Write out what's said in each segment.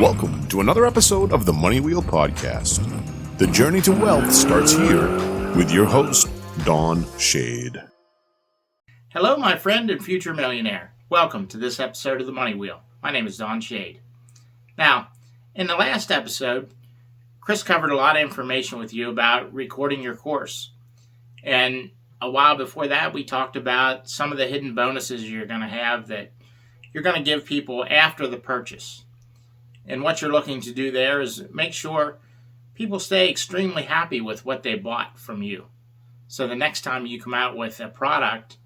Welcome to another episode of the Money Wheel Podcast. The journey to wealth starts here with your host, Don Shade. Hello, my friend and future millionaire. Welcome to this episode of the Money Wheel. My name is Don Shade. Now, in the last episode, Kris covered a lot of information with you about recording your course. And a while before that, we talked about some of the hidden bonuses you're going to have that you're going to give people after the purchase. And what you're looking to do there is make sure people stay extremely happy with what they bought from you. So the next time you come out with a product,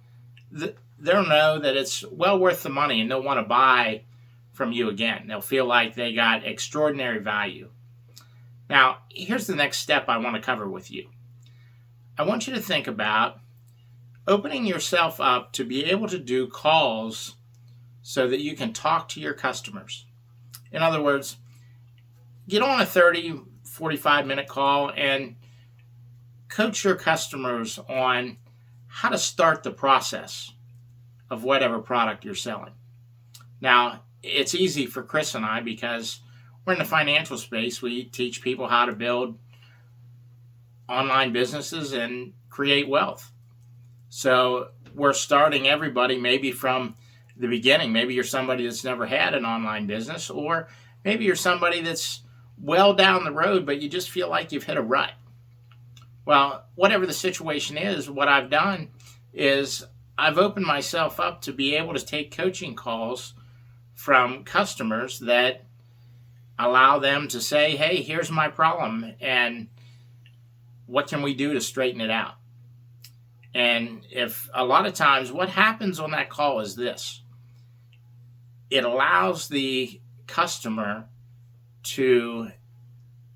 they'll know that it's well worth the money and they'll want to buy from you again. They'll feel like they got extraordinary value. Now, here's the next step I want to cover with you. I want you to think about opening yourself up to be able to do calls so that you can talk to your customers. In other words, get on a 30, 45-minute call and coach your customers on how to start the process of whatever product you're selling. Now, it's easy for Kris and I because we're in the financial space. We teach people how to build online businesses and create wealth. So we're starting everybody maybe from the beginning. Maybe you're somebody that's never had an online business, or maybe you're somebody that's well down the road, but you just feel like you've hit a rut. Well, whatever the situation is, what I've done is I've opened myself up to be able to take coaching calls from customers that allow them to say, hey, here's my problem, and what can we do to straighten it out? And if a lot of times what happens on that call is this: it allows the customer to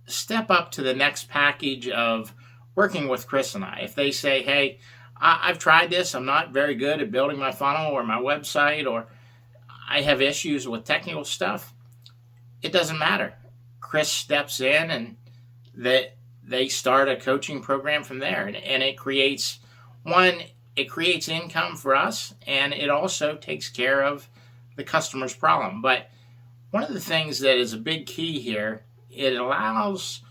step up to the next package of working with Kris and I. If they say, hey, I've tried this, I'm not very good at building my funnel or my website, or I have issues with technical stuff, it doesn't matter. Kris steps in and they start a coaching program from there. And it creates income for us, and it also takes care of the customer's problem. But one of the things that is a big key here, it allows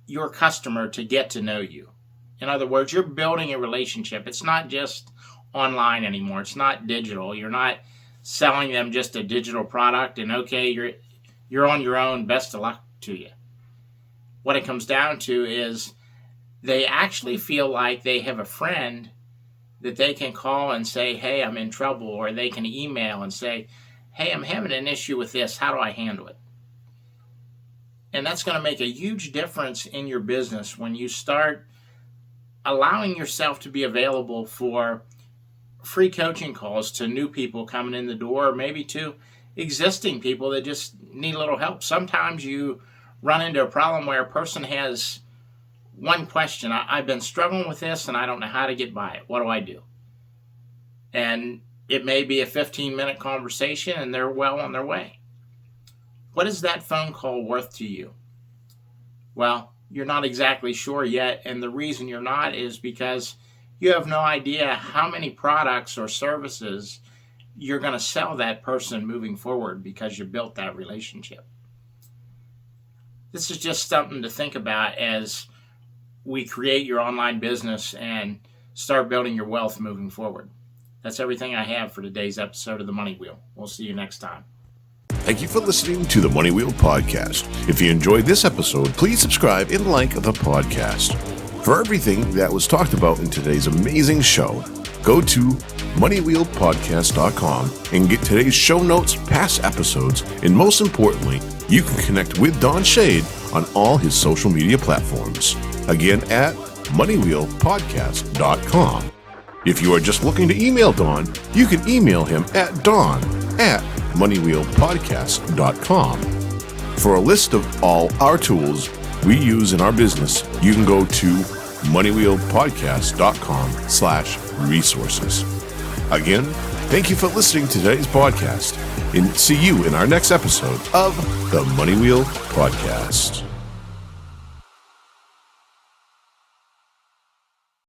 your customer to get to know you. In other words, you're building a relationship. It's not just online anymore. It's not digital. You're not selling them just a digital product and okay, you're on your own, best of luck to you. What it comes down to is they actually feel like they have a friend that they can call and say, hey, I'm in trouble, or they can email and say, hey, I'm having an issue with this. How do I handle it? And that's going to make a huge difference in your business when you start allowing yourself to be available for free coaching calls to new people coming in the door, or maybe to existing people that just need a little help. Sometimes you run into a problem where a person has one question: I've been struggling with this and I don't know how to get by it. What do I do? And it may be a 15-minute conversation and they're well on their way. What is that phone call worth to you? Well, you're not exactly sure yet, and the reason you're not is because you have no idea how many products or services you're going to sell that person moving forward because you built that relationship. This is just something to think about as we create your online business and start building your wealth moving forward. That's everything I have for today's episode of The Money Wheel. We'll see you next time. Thank you for listening to the Money Wheel Podcast. If you enjoyed this episode, please subscribe and like the podcast. For everything that was talked about in today's amazing show, go to moneywheelpodcast.com and get today's show notes, past episodes, and most importantly, you can connect with Don Shade on all his social media platforms. Again, at moneywheelpodcast.com. If you are just looking to email Don, you can email him at don@moneywheelpodcast.com. For a list of all our tools we use in our business, you can go to moneywheelpodcast.com/resources. Again, thank you for listening to today's podcast, and see you in our next episode of the Money Wheel Podcast.